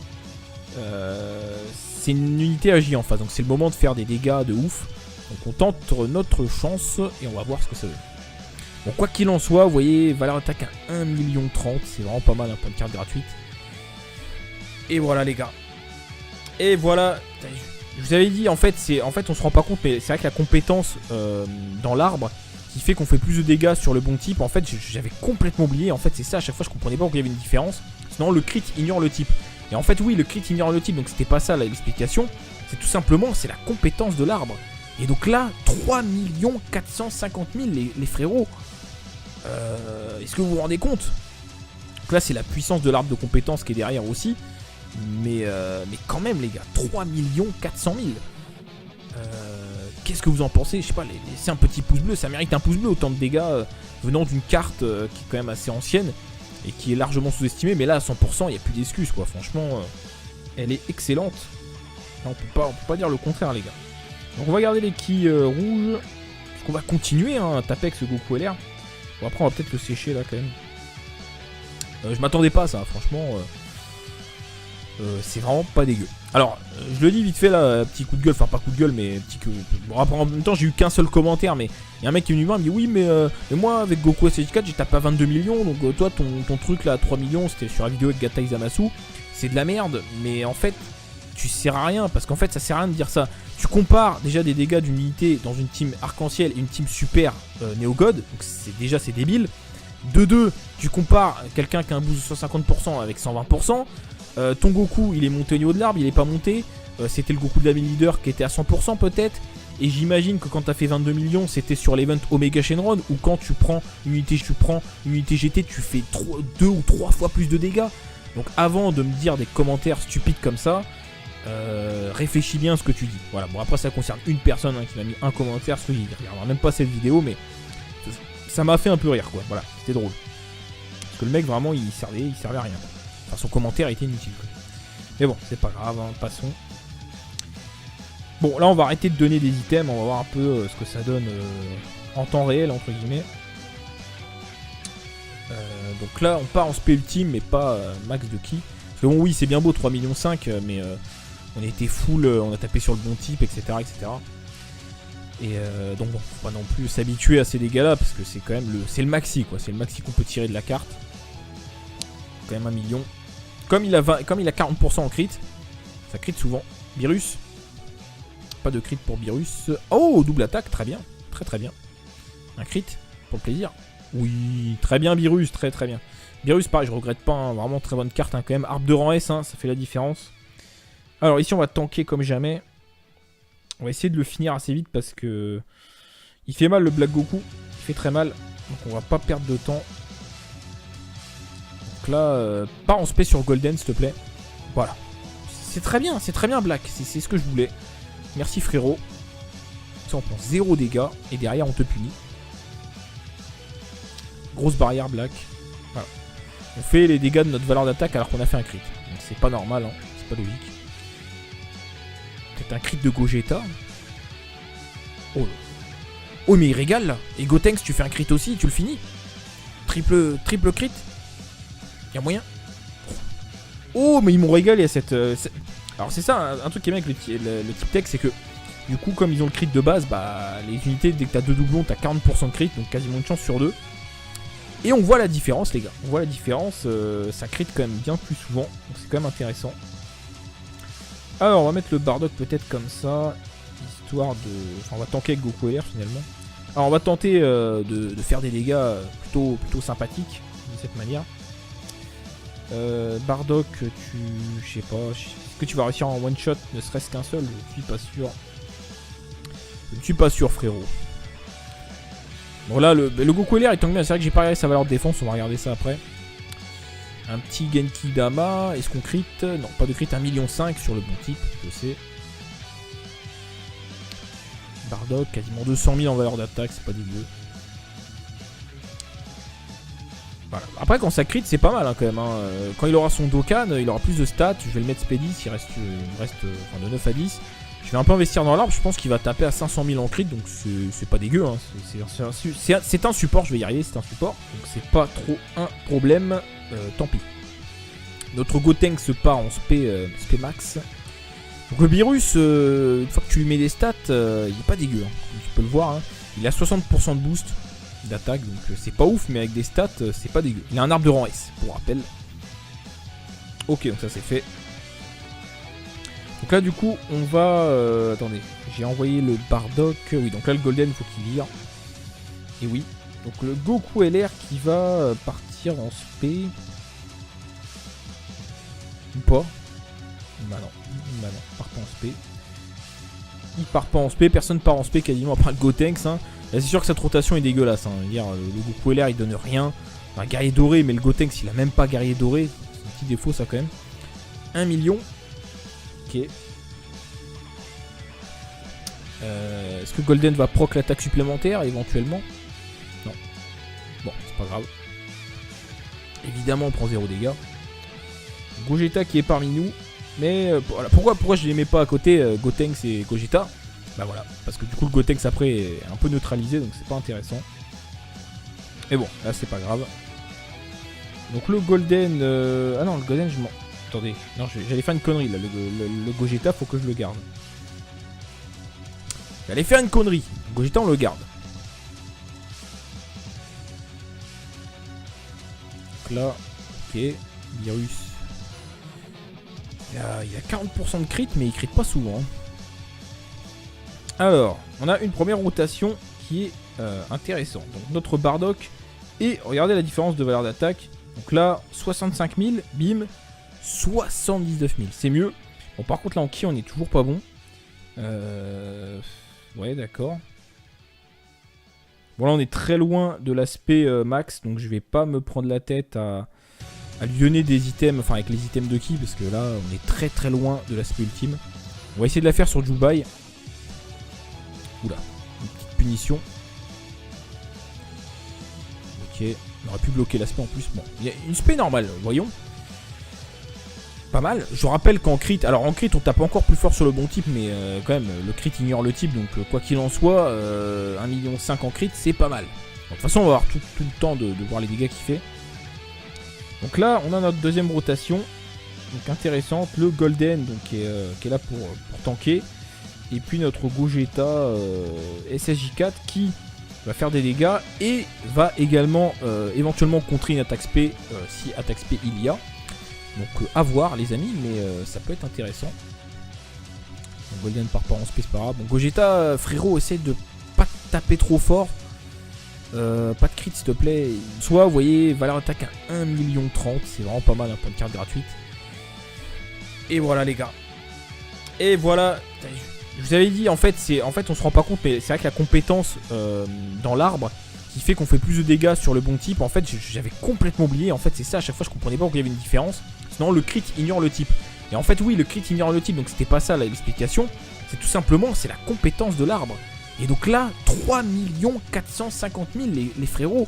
c'est une unité AJ en face. Donc c'est le moment de faire des dégâts de ouf. Donc on tente notre chance et on va voir ce que ça donne. Bon, quoi qu'il en soit, vous voyez, valeur d'attaque à 1,30 million. C'est vraiment pas mal, un point de carte gratuite. Et voilà les gars. Et voilà. Je vous avais dit, en fait on se rend pas compte, mais c'est vrai que la compétence dans l'arbre qui fait qu'on fait plus de dégâts sur le bon type, en fait j'avais complètement oublié. En fait c'est ça, à chaque fois je comprenais pas pourquoi il y avait une différence. Sinon le crit ignore le type. Et en fait oui, le crit ignore le type, donc c'était pas ça l'explication. C'est tout simplement, c'est la compétence de l'arbre. Et donc là, 3 450 000 les frérots. Est-ce que vous vous rendez compte? Donc là, c'est la puissance de l'arbre de compétences qui est derrière aussi. Mais quand même, les gars, 3 400 000. Qu'est-ce que vous en pensez? Je sais pas, laissez un petit pouce bleu. Ça mérite un pouce bleu, autant de dégâts venant d'une carte qui est quand même assez ancienne et qui est largement sous-estimée. Mais là, à 100%, il n'y a plus d'excuses, quoi. Franchement, elle est excellente. Là, on peut pas dire le contraire, les gars. Donc on va garder les quilles rouges. Parce qu'on va continuer à taper avec ce Goku LR. Bon, après on va peut-être le sécher là quand même. Je m'attendais pas à ça, franchement. C'est vraiment pas dégueu. Alors, je le dis vite fait là, petit coup de gueule, enfin pas coup de gueule, mais petit coup. Bon, après en même temps, j'ai eu qu'un seul commentaire, mais il y a un mec qui est venu voir, il me dit oui, mais moi avec Goku SH4, j'ai tapé à 22 millions, donc toi ton truc là à 3 millions, c'était sur la vidéo avec Gata Izamasu, c'est de la merde, mais en fait, tu sers à rien, parce qu'en fait, ça sert à rien de dire ça. Tu compares déjà des dégâts d'une unité dans une team arc-en-ciel et une team super Néo-God, donc c'est débile. De deux, tu compares quelqu'un qui a un boost de 150% avec 120%. Ton Goku, il est monté au niveau de l'arbre, il est pas monté. C'était le Goku de la leader qui était à 100% peut-être. Et j'imagine que quand t'as fait 22 millions, c'était sur l'event Omega Shenron, où quand tu prends une unité GT, tu fais 2 ou 3 fois plus de dégâts. Donc avant de me dire des commentaires stupides comme ça, réfléchis bien à ce que tu dis. Voilà, bon après ça concerne une personne hein, qui m'a mis un commentaire, il regardera même pas cette vidéo, mais ça m'a fait un peu rire quoi, voilà, c'était drôle. Parce que le mec vraiment il servait à rien. Enfin son commentaire était inutile quoi. Mais bon, c'est pas grave, hein, passons. Bon, là on va arrêter de donner des items, on va voir un peu ce que ça donne en temps réel, entre guillemets. Donc là on part en spé ultime, mais pas max de ki. Parce que bon oui c'est bien beau 3,5 millions, mais on a été full, on a tapé sur le bon type, etc. Et donc bon, faut pas non plus s'habituer à ces dégâts là, parce que c'est quand même le maxi quoi, c'est le maxi qu'on peut tirer de la carte. Quand même 1 million. Comme il a 40% en crit, ça crit souvent. Virus. Pas de crit pour Virus. Oh, double attaque, très bien. Très bien. Un crit, pour le plaisir. Oui, très bien Virus, très bien. Virus, pareil, je regrette pas, hein, vraiment très bonne carte hein, quand même. Arbre de rang S, hein, ça fait la différence. Alors ici, on va tanker comme jamais. On va essayer de le finir assez vite parce que... il fait mal le Black Goku. Il fait très mal. Donc on va pas perdre de temps. Donc là, pas en spé sur Golden, s'il te plaît. Voilà. C'est très bien Black. C'est ce que je voulais. Merci frérot. Ça on prend 0 dégâts et derrière on te punit. Grosse barrière Black. Voilà. On fait les dégâts de notre valeur d'attaque alors qu'on a fait un crit. Donc c'est pas normal, hein. C'est pas logique. Peut-être un crit de Gogeta. Oh mais il régale là. Et Gotenks tu fais un crit aussi, tu le finis. Triple crit. Y'a moyen. Oh mais ils m'ont régalé à cette... Alors c'est ça, un truc qui est bien avec le type tech, c'est que du coup comme ils ont le crit de base, bah les unités dès que t'as 2 doublons t'as 40% de crit, donc quasiment une chance sur 2. Et on voit la différence les gars, on voit la différence, ça crit quand même bien plus souvent, donc c'est quand même intéressant. Alors on va mettre le Bardock peut-être comme ça, histoire de... Enfin on va tanker avec Goku LR finalement. Alors on va tenter de faire des dégâts plutôt sympathiques de cette manière. Bardock, je sais pas, est-ce que tu vas réussir en one shot, ne serait-ce qu'un seul? Je suis pas sûr. Je ne suis pas sûr frérot. Bon là le Goku LR il tombe bien, c'est vrai que j'ai pas regardé sa valeur de défense, on va regarder ça après. Un petit Genki Dama, est-ce qu'on crit? Non, pas de crit, 1,5 million sur le bon type, je sais. Bardock, quasiment 200 000 en valeur d'attaque, c'est pas dégueu. Voilà. Après quand ça crit c'est pas mal hein, quand même hein. Quand il aura son Dokkan il aura plus de stats. Je vais le mettre Spédis, il reste enfin, de 9 à 10. Je vais un peu investir dans l'arbre, je pense qu'il va taper à 500 000 en crit. Donc c'est pas dégueu hein. C'est un support, je vais y arriver, c'est un support. Donc c'est pas trop un problème, tant pis. Notre Gotenks se part en spé max. Donc le virus, une fois que tu lui mets des stats, il est pas dégueu hein. Comme tu peux le voir hein. Il a 60% de boost d'attaque, donc c'est pas ouf, mais avec des stats, c'est pas dégueu. Il a un arbre de rang S, pour rappel. Ok, donc ça c'est fait. Donc là, du coup, on va... attendez, j'ai envoyé le Bardock. Oui, donc là, le Golden, il faut qu'il vire. Et oui. Donc le Goku LR qui va partir en spé. Ou pas? Bah non, il part pas en spé. Il part pas en spé, personne part en spé quasiment, à part le Gotenks, hein. Là, c'est sûr que cette rotation est dégueulasse. Hein. Dire, le Goku LR il donne rien. Un guerrier doré, mais le Gotenks il a même pas guerrier doré. C'est un petit défaut ça quand même. 1 million. Ok. Est-ce que Golden va proc l'attaque supplémentaire éventuellement? Non. Bon, c'est pas grave. Évidemment, on prend 0 dégâts. Gogeta qui est parmi nous. Mais voilà. Pourquoi je les mets pas à côté Gotenks et Gogeta? Bah voilà, parce que du coup le Gotenks après est un peu neutralisé, donc c'est pas intéressant. Mais bon, là c'est pas grave. Donc le Golden... Ah non, le Golden je m'en... Attendez, non j'allais faire une connerie là, le Gogeta faut que je le garde. J'allais faire une connerie, le Gogeta on le garde. Donc là, ok, Virus. Il a 40% de crit, mais il crit pas souvent. Alors, on a une première rotation qui est intéressante. Donc notre Bardock, et regardez la différence de valeur d'attaque. Donc là, 65 000, bim, 79 000, c'est mieux. Bon, par contre, là, en ki, on est toujours pas bon. Ouais, d'accord. Bon, là, on est très loin de l'aspect max, donc je vais pas me prendre la tête à lui donner des items, enfin, avec les items de ki, parce que là, on est très très loin de l'aspect ultime. On va essayer de la faire sur Jubai. Oula, une petite punition. Ok, on aurait pu bloquer l'aspect en plus. Bon, il y a une spé normale, voyons. Pas mal. Je vous rappelle qu'en crit, alors en crit on tape encore plus fort sur le bon type, mais quand même le crit ignore le type, donc quoi qu'il en soit, 1,5 million en crit c'est pas mal. De toute façon on va avoir tout le temps de voir les dégâts qu'il fait. Donc là on a notre deuxième rotation, donc intéressante, le Golden donc, qui est là pour tanker. Et puis notre Gogeta SSJ4 qui va faire des dégâts et va également éventuellement contrer une attaque spé si attaque spé il y a. Donc à voir les amis, mais ça peut être intéressant. Donc, Golden part pas en spé, c'est pas grave. Bon, Gogeta, frérot, essaie de pas taper trop fort. Pas de crit s'il te plaît. Soit vous voyez, valeur attaque à 1,30 million, c'est vraiment pas mal, un point de carte gratuite. Et voilà les gars. Et voilà. Je vous avais dit, en fait on se rend pas compte, mais c'est vrai que la compétence dans l'arbre qui fait qu'on fait plus de dégâts sur le bon type, en fait j'avais complètement oublié. En fait c'est ça, à chaque fois je comprenais pas pourquoi il y avait une différence. Sinon le crit ignore le type. Et en fait oui, le crit ignore le type, donc c'était pas ça l'explication. C'est tout simplement, c'est la compétence de l'arbre. Et donc là, 3 450 000 les frérots.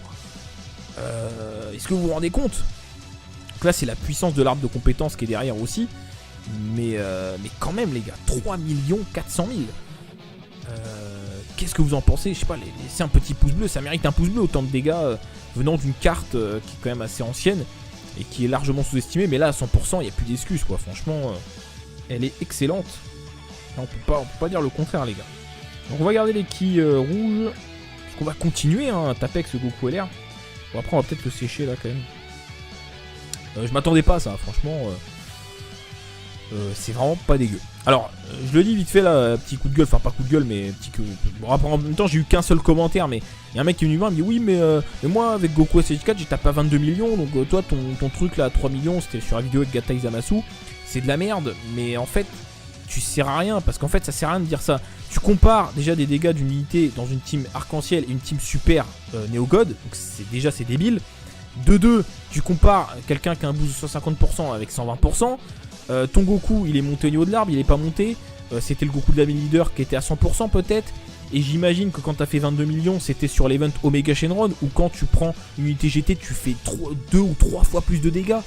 Est-ce que vous vous rendez compte? Donc là c'est la puissance de l'arbre de compétence qui est derrière aussi. Mais quand même les gars, 3 400 000. Qu'est-ce que vous en pensez? Je sais pas, laissez un petit pouce bleu, ça mérite un pouce bleu, autant de dégâts venant d'une carte qui est quand même assez ancienne et qui est largement sous-estimée. Mais là à 100% il n'y a plus d'excuses quoi, franchement elle est excellente. Là, on peut pas dire le contraire les gars. Donc on va garder les ki rouges, parce qu'on va continuer à taper avec ce Goku LR. Bon, après on va peut-être le sécher là quand même. Je m'attendais pas à ça franchement. C'est vraiment pas dégueu. Alors, je le dis vite fait là, petit coup de gueule, enfin pas coup de gueule, mais petit coup. Bon, après en même temps, j'ai eu qu'un seul commentaire, mais il y a un mec qui est venu voir, il me dit oui, mais moi avec Goku SSJ4, j'ai tapé à 22 millions, donc toi, ton truc là à 3 millions, c'était sur la vidéo avec Gata Izamasu, c'est de la merde, mais en fait, tu sers à rien, parce qu'en fait, ça sert à rien de dire ça. Tu compares déjà des dégâts d'une unité dans une team arc-en-ciel et une team super Néo-God, donc c'est débile. De deux, tu compares quelqu'un qui a un boost de 150% avec 120%. Ton Goku il est monté au niveau de l'arbre, il est pas monté. C'était le Goku de la main leader qui était à 100% peut-être. Et j'imagine que quand t'as fait 22 millions, c'était sur l'event Omega Shenron, où quand tu prends une unité GT, tu fais 2 ou 3 fois plus de dégâts.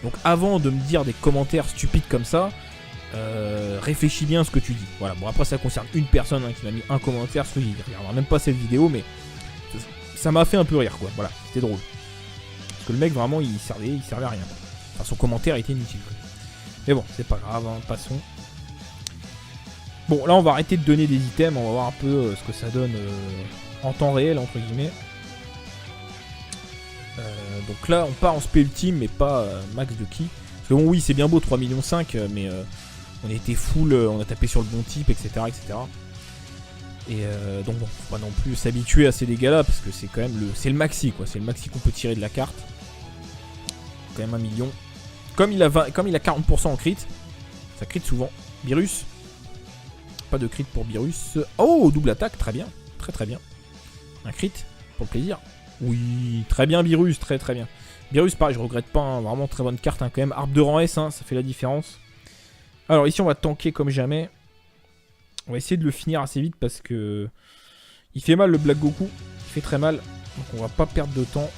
Donc avant de me dire des commentaires stupides comme ça, réfléchis bien à ce que tu dis. Voilà, bon après ça concerne une personne qui m'a mis un commentaire, il regardera même pas cette vidéo, mais ça m'a fait un peu rire quoi. Voilà, c'était drôle. Parce que le mec vraiment il servait à rien. Enfin son commentaire était inutile quoi. Mais bon, c'est pas grave, hein, passons. Bon, là, on va arrêter de donner des items. On va voir un peu ce que ça donne en temps réel, entre guillemets. Donc là, on part en spé ultime, mais pas max de ki. Parce que bon, oui, c'est bien beau, 3,5 millions, mais on a été full, on a tapé sur le bon type, etc. etc. Et donc bon, faut pas non plus s'habituer à ces dégâts-là, parce que c'est quand même le maxi, quoi. C'est le maxi qu'on peut tirer de la carte. Quand même 1 million. Comme il a 40% en crit, ça crit souvent. Beerus. Pas de crit pour Beerus. Oh, double attaque, très bien. Très très bien. Un crit, pour le plaisir. Oui, très bien Beerus, très très bien. Beerus, pareil, je regrette pas, hein, vraiment très bonne carte hein, quand même. Arbre de rang S, hein, ça fait la différence. Alors ici, on va tanker comme jamais. On va essayer de le finir assez vite parce que il fait mal le Black Goku. Il fait très mal, donc on va pas perdre de temps.